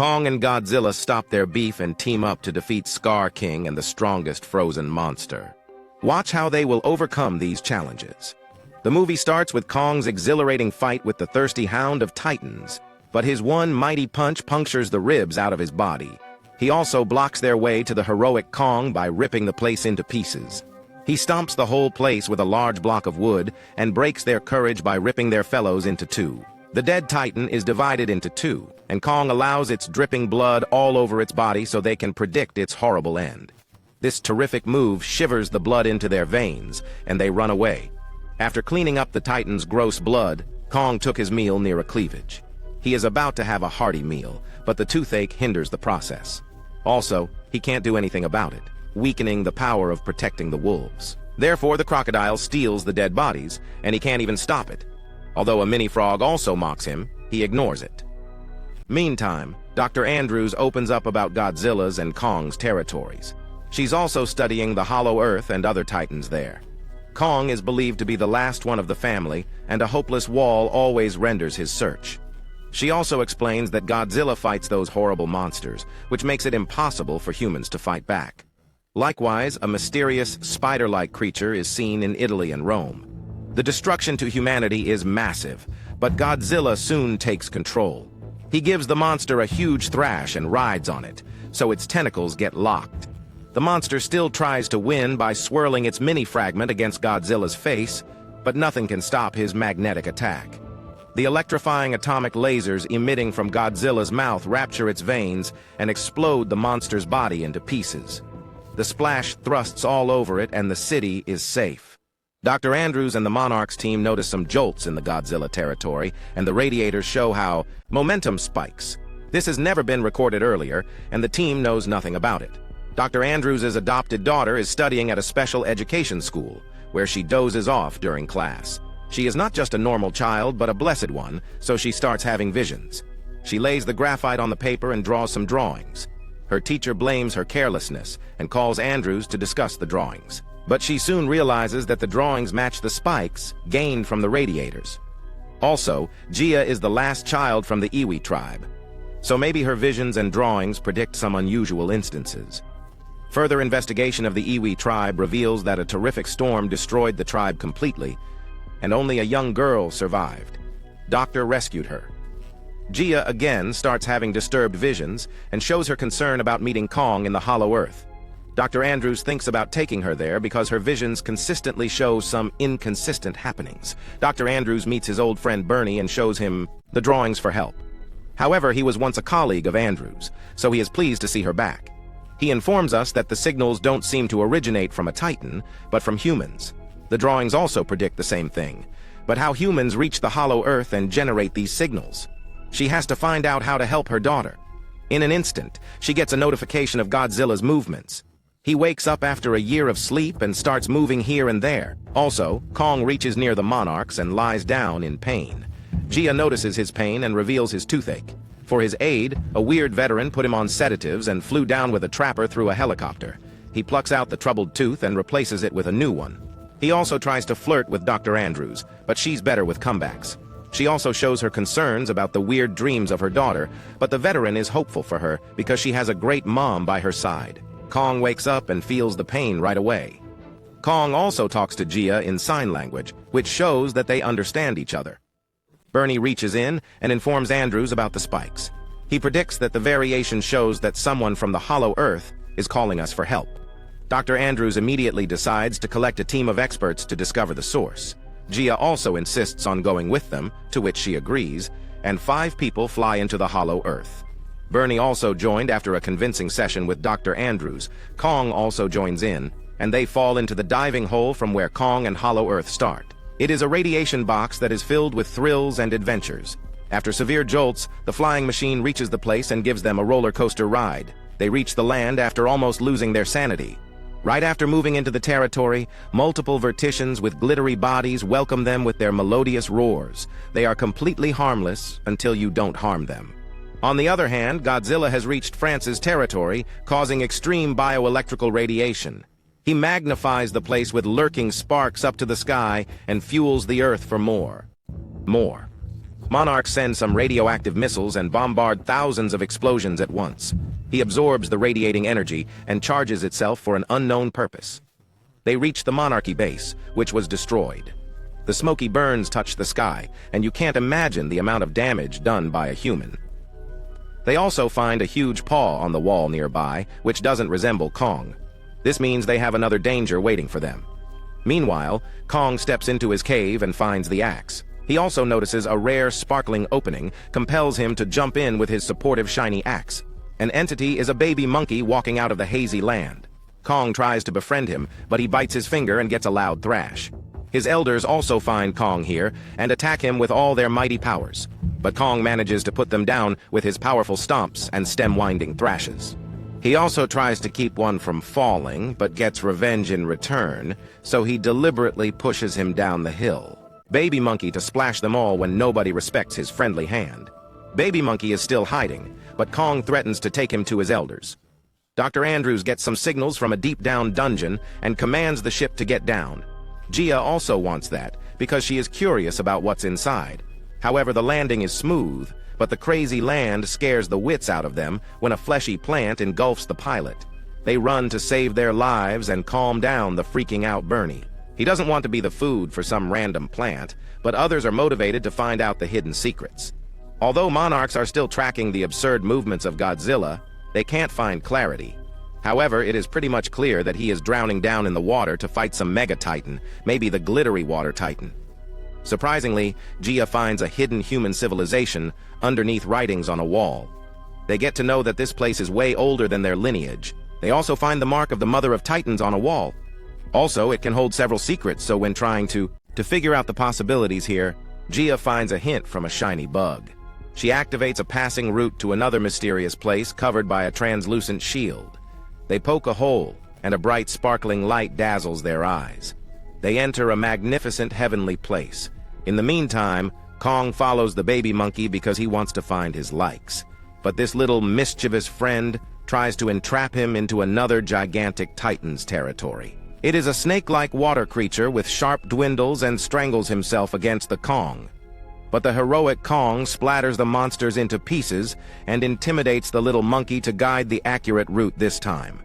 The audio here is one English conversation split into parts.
Kong and Godzilla stop their beef and team up to defeat Scar King and the strongest frozen monster. Watch how they will overcome these challenges. The movie starts with Kong's exhilarating fight with the thirsty hound of Titans, but his one mighty punch punctures the ribs out of his body. He also blocks their way to the heroic Kong by ripping the place into pieces. He stomps the whole place with a large block of wood and breaks their courage by ripping their fellows into two. The dead Titan is divided into two, and Kong allows its dripping blood all over its body so they can predict its horrible end. This terrific move shivers the blood into their veins, and they run away. After cleaning up the Titan's gross blood, Kong took his meal near a cleavage. He is about to have a hearty meal, but the toothache hinders the process. Also, he can't do anything about it, weakening the power of protecting the wolves. Therefore, the crocodile steals the dead bodies, and he can't even stop it. Although a mini-frog also mocks him, he ignores it. Meantime, Dr. Andrews opens up about Godzilla's and Kong's territories. She's also studying the Hollow Earth and other Titans there. Kong is believed to be the last one of the family, and a hopeless wall always renders his search. She also explains that Godzilla fights those horrible monsters, which makes it impossible for humans to fight back. Likewise, a mysterious, spider-like creature is seen in Italy and Rome. The destruction to humanity is massive, but Godzilla soon takes control. He gives the monster a huge thrash and rides on it, so its tentacles get locked. The monster still tries to win by swirling its mini-fragment against Godzilla's face, but nothing can stop his magnetic attack. The electrifying atomic lasers emitting from Godzilla's mouth rapture its veins and explode the monster's body into pieces. The splash thrusts all over it and the city is safe. Dr. Andrews and the Monarchs team notice some jolts in the Godzilla territory, and the radiators show how momentum spikes. This has never been recorded earlier, and the team knows nothing about it. Dr. Andrews' adopted daughter is studying at a special education school, where she dozes off during class. She is not just a normal child, but a blessed one, so she starts having visions. She lays the graphite on the paper and draws some drawings. Her teacher blames her carelessness and calls Andrews to discuss the drawings. But she soon realizes that the drawings match the spikes gained from the radiators. Also, Gia is the last child from the Iwi tribe, so maybe her visions and drawings predict some unusual instances. Further investigation of the Iwi tribe reveals that a terrific storm destroyed the tribe completely, and only a young girl survived. Doctor rescued her. Gia again starts having disturbed visions and shows her concern about meeting Kong in the Hollow Earth. Dr. Andrews thinks about taking her there because her visions consistently show some inconsistent happenings. Dr. Andrews meets his old friend Bernie and shows him the drawings for help. However, he was once a colleague of Andrews, so he is pleased to see her back. He informs us that the signals don't seem to originate from a Titan, but from humans. The drawings also predict the same thing, but how humans reach the Hollow Earth and generate these signals. She has to find out how to help her daughter. In an instant, she gets a notification of Godzilla's movements. He wakes up after a year of sleep and starts moving here and there. Also, Kong reaches near the Monarchs and lies down in pain. Gia notices his pain and reveals his toothache. For his aid, a weird veteran put him on sedatives and flew down with a trapper through a helicopter. He plucks out the troubled tooth and replaces it with a new one. He also tries to flirt with Dr. Andrews, but she's better with comebacks. She also shows her concerns about the weird dreams of her daughter, but the veteran is hopeful for her because she has a great mom by her side. Kong wakes up and feels the pain right away. Kong also talks to Gia in sign language, which shows that they understand each other. Bernie reaches in and informs Andrews about the spikes. He predicts that the variation shows that someone from the Hollow Earth is calling us for help. Dr. Andrews immediately decides to collect a team of experts to discover the source. Gia also insists on going with them, to which she agrees, and 5 people fly into the Hollow Earth. Bernie also joined after a convincing session with Dr. Andrews. Kong also joins in, and they fall into the diving hole from where Kong and Hollow Earth start. It is a radiation box that is filled with thrills and adventures. After severe jolts, the flying machine reaches the place and gives them a roller coaster ride. They reach the land after almost losing their sanity. Right after moving into the territory, multiple verticians with glittery bodies welcome them with their melodious roars. They are completely harmless until you don't harm them. On the other hand, Godzilla has reached France's territory, causing extreme bioelectrical radiation. He magnifies the place with lurking sparks up to the sky and fuels the earth for more. Monarch sends some radioactive missiles and bombard thousands of explosions at once. He absorbs the radiating energy and charges itself for an unknown purpose. They reach the Monarchy base, which was destroyed. The smoky burns touch the sky, and you can't imagine the amount of damage done by a human. They also find a huge paw on the wall nearby, which doesn't resemble Kong. This means they have another danger waiting for them. Meanwhile, Kong steps into his cave and finds the axe. He also notices a rare, sparkling opening, compels him to jump in with his supportive shiny axe. An entity is a baby monkey walking out of the hazy land. Kong tries to befriend him, but he bites his finger and gets a loud thrash. His elders also find Kong here and attack him with all their mighty powers. But Kong manages to put them down with his powerful stomps and stem-winding thrashes. He also tries to keep one from falling, but gets revenge in return, so he deliberately pushes him down the hill. Baby Monkey to splash them all when nobody respects his friendly hand. Baby Monkey is still hiding, but Kong threatens to take him to his elders. Dr. Andrews gets some signals from a deep-down dungeon and commands the ship to get down. Gia also wants that, because she is curious about what's inside. However, the landing is smooth, but the crazy land scares the wits out of them when a fleshy plant engulfs the pilot. They run to save their lives and calm down the freaking out Bernie. He doesn't want to be the food for some random plant, but others are motivated to find out the hidden secrets. Although monarchs are still tracking the absurd movements of Godzilla, they can't find clarity. However, it is pretty much clear that he is drowning down in the water to fight some mega-titan, maybe the glittery water titan. Surprisingly, Gia finds a hidden human civilization underneath writings on a wall. They get to know that this place is way older than their lineage. They also find the mark of the Mother of Titans on a wall. Also, it can hold several secrets, so when trying to figure out the possibilities here, Gia finds a hint from a shiny bug. She activates a passing route to another mysterious place covered by a translucent shield. They poke a hole, and a bright sparkling light dazzles their eyes. They enter a magnificent heavenly place. In the meantime, Kong follows the baby monkey because he wants to find his likes. But this little mischievous friend tries to entrap him into another gigantic titan's territory. It is a snake-like water creature with sharp dwindles and strangles himself against the Kong. But the heroic Kong splatters the monsters into pieces and intimidates the little monkey to guide the accurate route this time.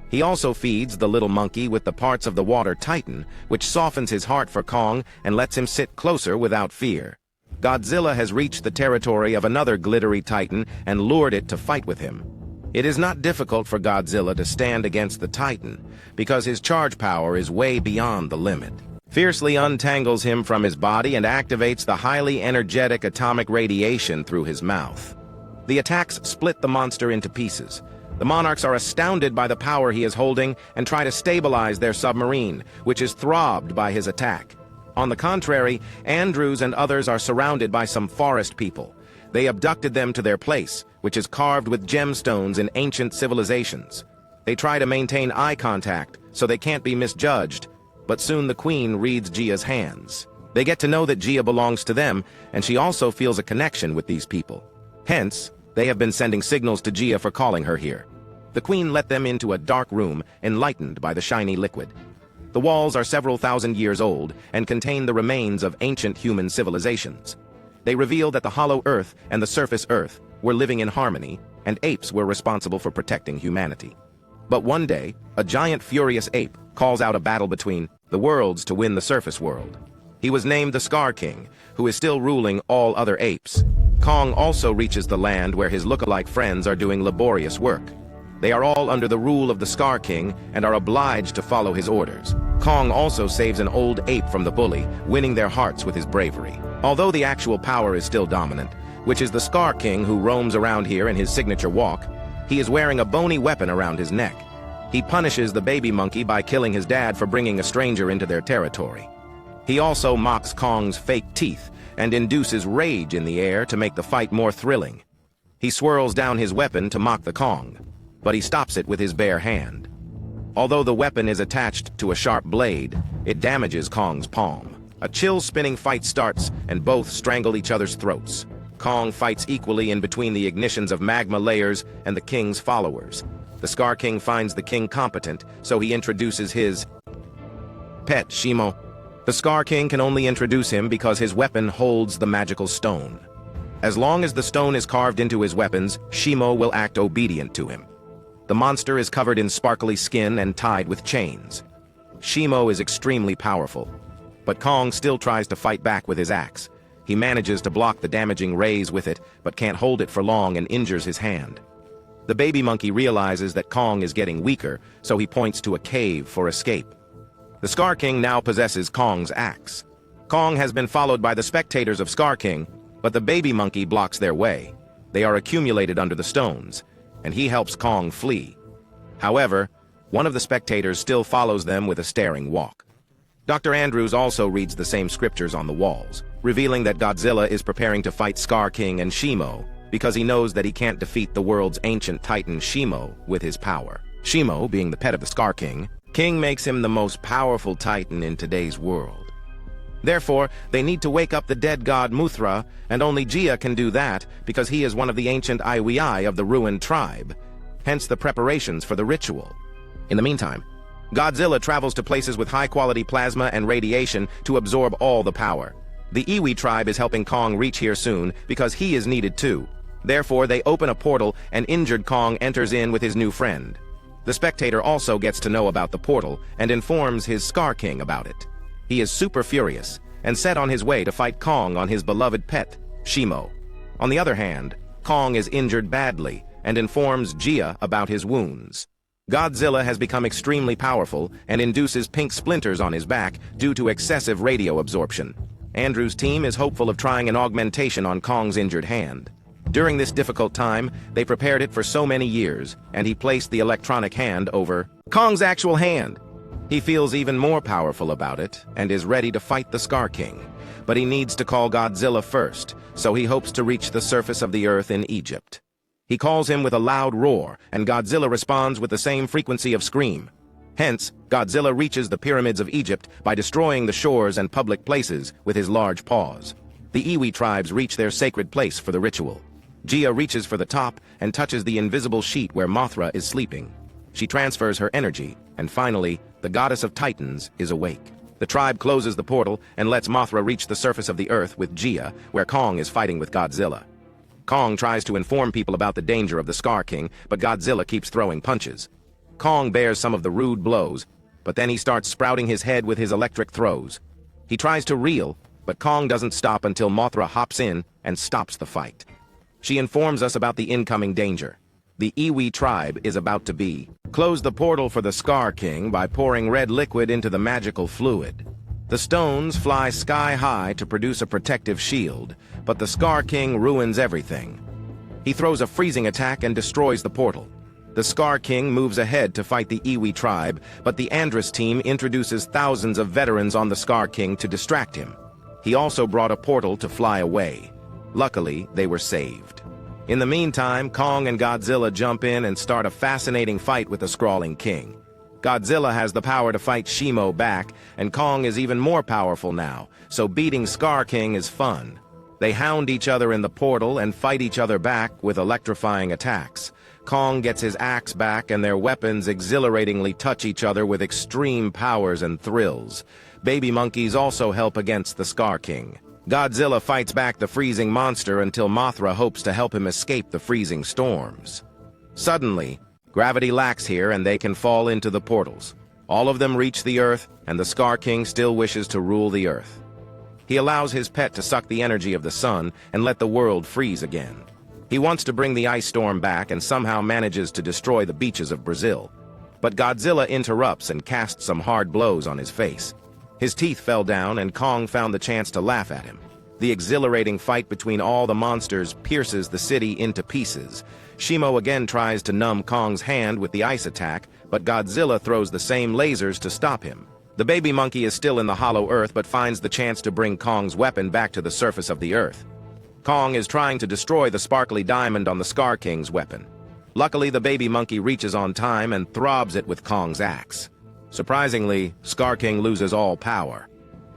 He also feeds the little monkey with the parts of the water titan, which softens his heart for Kong and lets him sit closer without fear. Godzilla has reached the territory of another glittery titan and lured it to fight with him. It is not difficult for Godzilla to stand against the titan, because his charge power is way beyond the limit. Fiercely untangles him from his body and activates the highly energetic atomic radiation through his mouth. The attacks split the monster into pieces. The monarchs are astounded by the power he is holding and try to stabilize their submarine, which is throbbed by his attack. On the contrary, Andrews and others are surrounded by some forest people. They abducted them to their place, which is carved with gemstones in ancient civilizations. They try to maintain eye contact, so they can't be misjudged, but soon the Queen reads Gia's hands. They get to know that Gia belongs to them, and she also feels a connection with these people. Hence, they have been sending signals to Gia for calling her here. The Queen let them into a dark room, enlightened by the shiny liquid. The walls are several thousand years old and contain the remains of ancient human civilizations. They reveal that the hollow earth and the surface earth were living in harmony, and apes were responsible for protecting humanity. But one day, a giant furious ape calls out a battle between the worlds to win the surface world. He was named the Scar King, who is still ruling all other apes. Kong also reaches the land where his look-alike friends are doing laborious work. They are all under the rule of the Scar King and are obliged to follow his orders. Kong also saves an old ape from the bully, winning their hearts with his bravery. Although the actual power is still dominant, which is the Scar King who roams around here in his signature walk, he is wearing a bony weapon around his neck. He punishes the baby monkey by killing his dad for bringing a stranger into their territory. He also mocks Kong's fake teeth and induces rage in the air to make the fight more thrilling. He swirls down his weapon to mock the Kong, but he stops it with his bare hand. Although the weapon is attached to a sharp blade, it damages Kong's palm. A chill-spinning fight starts, and both strangle each other's throats. Kong fights equally in between the ignitions of magma layers and the King's followers. The Scar King finds the King competent, so he introduces his pet, Shimo. The Scar King can only introduce him because his weapon holds the magical stone. As long as the stone is carved into his weapons, Shimo will act obedient to him. The monster is covered in sparkly skin and tied with chains. Shimo is extremely powerful, but Kong still tries to fight back with his axe. He manages to block the damaging rays with it, but can't hold it for long and injures his hand. The baby monkey realizes that Kong is getting weaker, so he points to a cave for escape. The Scar King now possesses Kong's axe. Kong has been followed by the spectators of Scar King, but the baby monkey blocks their way. They are accumulated under the stones, and he helps Kong flee. However, one of the spectators still follows them with a staring walk. Dr. Andrews also reads the same scriptures on the walls, revealing that Godzilla is preparing to fight Scar King and Shimo because he knows that he can't defeat the world's ancient titan Shimo with his power. Shimo, being the pet of the Scar King, makes him the most powerful titan in today's world. Therefore, they need to wake up the dead god Muthra, and only Gia can do that because he is one of the ancient Iwii of the ruined tribe, hence the preparations for the ritual. In the meantime, Godzilla travels to places with high-quality plasma and radiation to absorb all the power. The Iwi tribe is helping Kong reach here soon because he is needed too. Therefore, they open a portal and injured Kong enters in with his new friend. The spectator also gets to know about the portal and informs his Scar King about it. He is super furious and set on his way to fight Kong on his beloved pet, Shimo. On the other hand, Kong is injured badly and informs Gia about his wounds. Godzilla has become extremely powerful and induces pink splinters on his back due to excessive radio absorption. Andrew's team is hopeful of trying an augmentation on Kong's injured hand. During this difficult time, they prepared it for so many years, and he placed the electronic hand over Kong's actual hand. He feels even more powerful about it and is ready to fight the Scar King. But he needs to call Godzilla first, so he hopes to reach the surface of the earth in Egypt. He calls him with a loud roar, and Godzilla responds with the same frequency of scream. Hence, Godzilla reaches the pyramids of Egypt by destroying the shores and public places with his large paws. The Iwi tribes reach their sacred place for the ritual. Gia reaches for the top and touches the invisible sheet where Mothra is sleeping. She transfers her energy, and finally, the goddess of Titans is awake. The tribe closes the portal and lets Mothra reach the surface of the earth with Gia, where Kong is fighting with Godzilla. Kong tries to inform people about the danger of the Scar King, but Godzilla keeps throwing punches. Kong bears some of the rude blows, but then he starts sprouting his head with his electric throws. He tries to reel, but Kong doesn't stop until Mothra hops in and stops the fight. She informs us about the incoming danger. The Iwi tribe is about to close the portal for the Scar King by pouring red liquid into the magical fluid. The stones fly sky high to produce a protective shield, but the Scar King ruins everything. He throws a freezing attack and destroys the portal. The Scar King moves ahead to fight the Iwi tribe, but the Andrus team introduces thousands of veterans on the Scar King to distract him. He also brought a portal to fly away. Luckily, they were saved. In the meantime, Kong and Godzilla jump in and start a fascinating fight with the Scrawling King. Godzilla has the power to fight Shimo back, and Kong is even more powerful now, so beating Scar King is fun. They hound each other in the portal and fight each other back with electrifying attacks. Kong gets his axe back and their weapons exhilaratingly touch each other with extreme powers and thrills. Baby monkeys also help against the Scar King. Godzilla fights back the freezing monster until Mothra hopes to help him escape the freezing storms. Suddenly, gravity lacks here and they can fall into the portals. All of them reach the Earth, and the Scar King still wishes to rule the Earth. He allows his pet to suck the energy of the sun and let the world freeze again. He wants to bring the ice storm back and somehow manages to destroy the beaches of Brazil. But Godzilla interrupts and casts some hard blows on his face. His teeth fell down and Kong found the chance to laugh at him. The exhilarating fight between all the monsters pierces the city into pieces. Shimo again tries to numb Kong's hand with the ice attack, but Godzilla throws the same lasers to stop him. The baby monkey is still in the hollow earth but finds the chance to bring Kong's weapon back to the surface of the earth. Kong is trying to destroy the sparkly diamond on the Scar King's weapon. Luckily, the baby monkey reaches on time and throbs it with Kong's axe. Surprisingly, Scar King loses all power,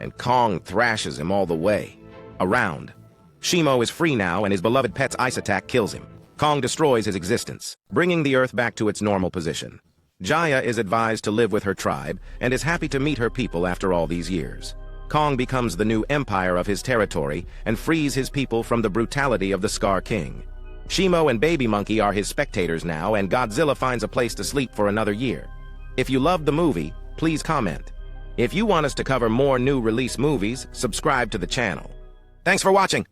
and Kong thrashes him all the way around. Shimo is free now, and his beloved pet's ice attack kills him. Kong destroys his existence, bringing the Earth back to its normal position. Jaya is advised to live with her tribe and is happy to meet her people after all these years. Kong becomes the new empire of his territory and frees his people from the brutality of the Scar King. Shimo and Baby Monkey are his spectators now, and Godzilla finds a place to sleep for another year. If you loved the movie, please comment. If you want us to cover more new release movies, subscribe to the channel. Thanks for watching!